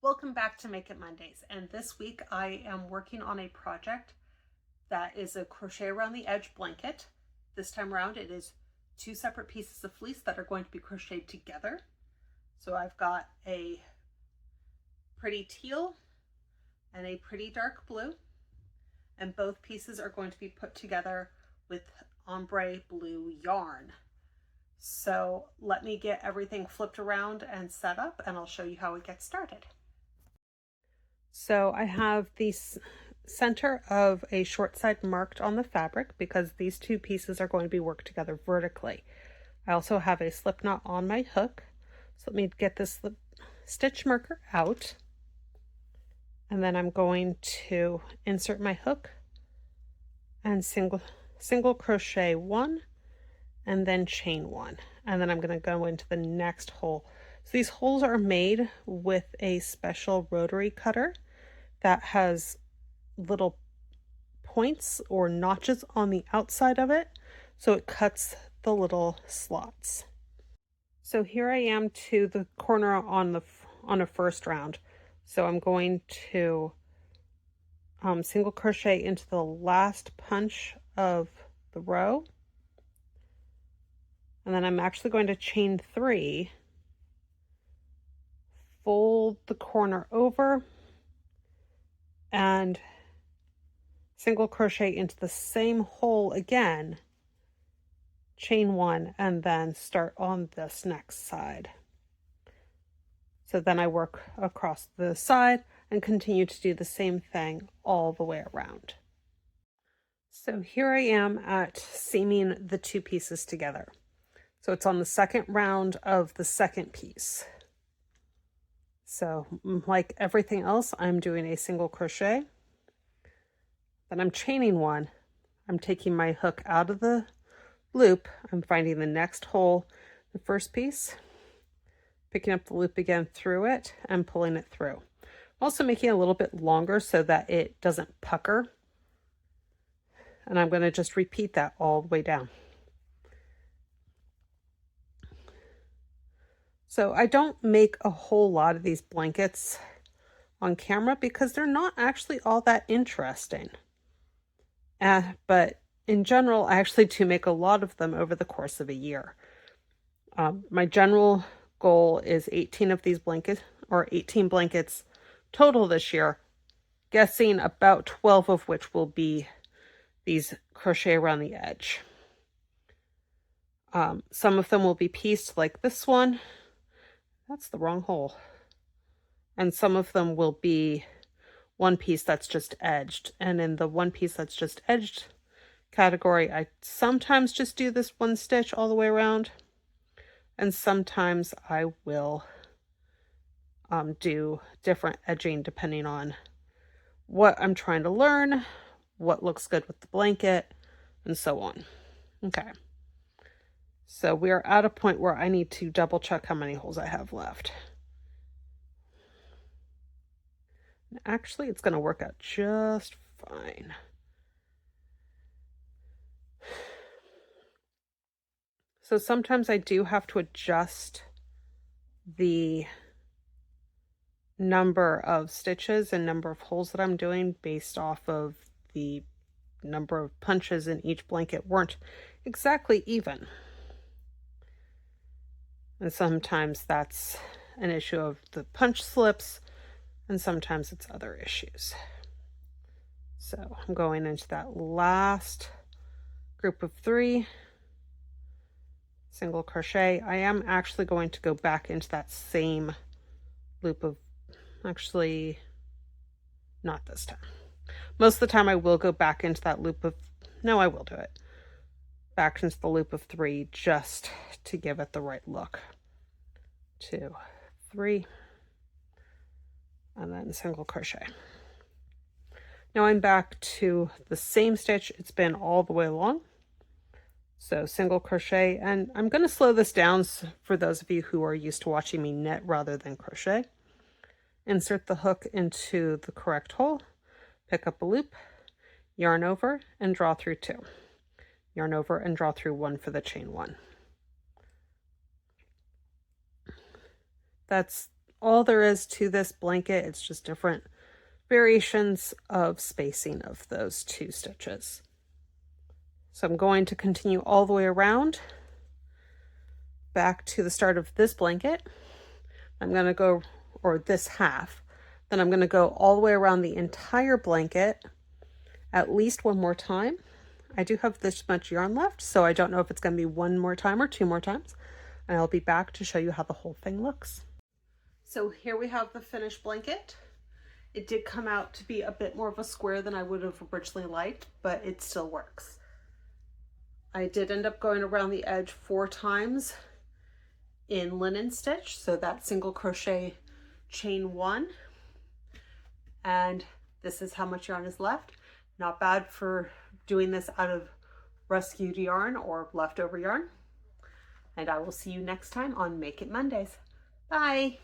Welcome back to Make It Mondays, and this week I am working on a project that is a crochet around the edge blanket. This time around it is two separate pieces of fleece that are going to be crocheted together. So I've got a pretty teal and a pretty dark blue, and both pieces are going to be put together with ombre blue yarn. So let me get everything flipped around and set up, and I'll show you how it gets started. So I have the center of a short side marked on the fabric because these two pieces are going to be worked together vertically. I also have a slip knot on my hook. So let me get this stitch marker out. And then I'm going to insert my hook and single crochet one and then chain one. And then I'm going to go into the next hole. So these holes are made with a special rotary cutter that has little points or notches on the outside of it, so it cuts the little slots. So here I am to the corner on a first round. So I'm going to single crochet into the last punch of the row, and then I'm actually going to chain 3, fold the corner over, and single crochet into the same hole again, chain 1, and then start on this next side. So then I work across the side and continue to do the same thing all the way around. So here I am at seaming the two pieces together. So it's on the second round of the second piece. So like everything else, I'm doing a single crochet. Then I'm chaining 1. I'm taking my hook out of the loop. I'm finding the next hole, the first piece, picking up the loop again through it and pulling it through. I'm also making it a little bit longer so that it doesn't pucker. And I'm going to just repeat that all the way down. So I don't make a whole lot of these blankets on camera because they're not actually all that interesting. But in general, I actually do make a lot of them over the course of a year. My general goal is 18 of these blankets, or 18 blankets total this year, guessing about 12 of which will be these crochet around the edge. Some of them will be pieced like this one. That's the wrong hole. And some of them will be one piece that's just edged. And in the one piece that's just edged category, I sometimes just do this one stitch all the way around. And sometimes I will do different edging depending on what I'm trying to learn, what looks good with the blanket, and so on. Okay. So we are at a point where I need to double check how many holes I have left. And actually, it's going to work out just fine. So sometimes I do have to adjust the number of stitches and number of holes that I'm doing based off of the number of punches in each blanket weren't exactly even. And sometimes that's an issue of the punch slips, and sometimes it's other issues. So I'm going into that last group of 3, single crochet. I am actually going to go back into that same loop of, actually, not this time. Most of the time I will go back into that loop of, no, I will do it. Back into the loop of 3 just to give it the right look. 2, 3, and then single crochet. Now I'm back to the same stitch it's been all the way along. So single crochet, and I'm going to slow this down for those of you who are used to watching me knit rather than crochet. Insert the hook into the correct hole, pick up a loop, yarn over, and draw through 2. Yarn over and draw through 1 for the chain 1. That's all there is to this blanket. It's just different variations of spacing of those 2 stitches. So I'm going to continue all the way around back to the start of this blanket. I'm going to go, or this half, then I'm going to go all the way around the entire blanket at least 1 more time. I do have this much yarn left, so I don't know if it's going to be 1 more time or 2 more times, and I'll be back to show you how the whole thing looks. So here we have the finished blanket. It did come out to be a bit more of a square than I would have originally liked, but it still works. I did end up going around the edge 4 times in linen stitch, so that single crochet chain 1, and this is how much yarn is left. Not bad for doing this out of rescued yarn or leftover yarn. And I will see you next time on Make It Mondays. Bye!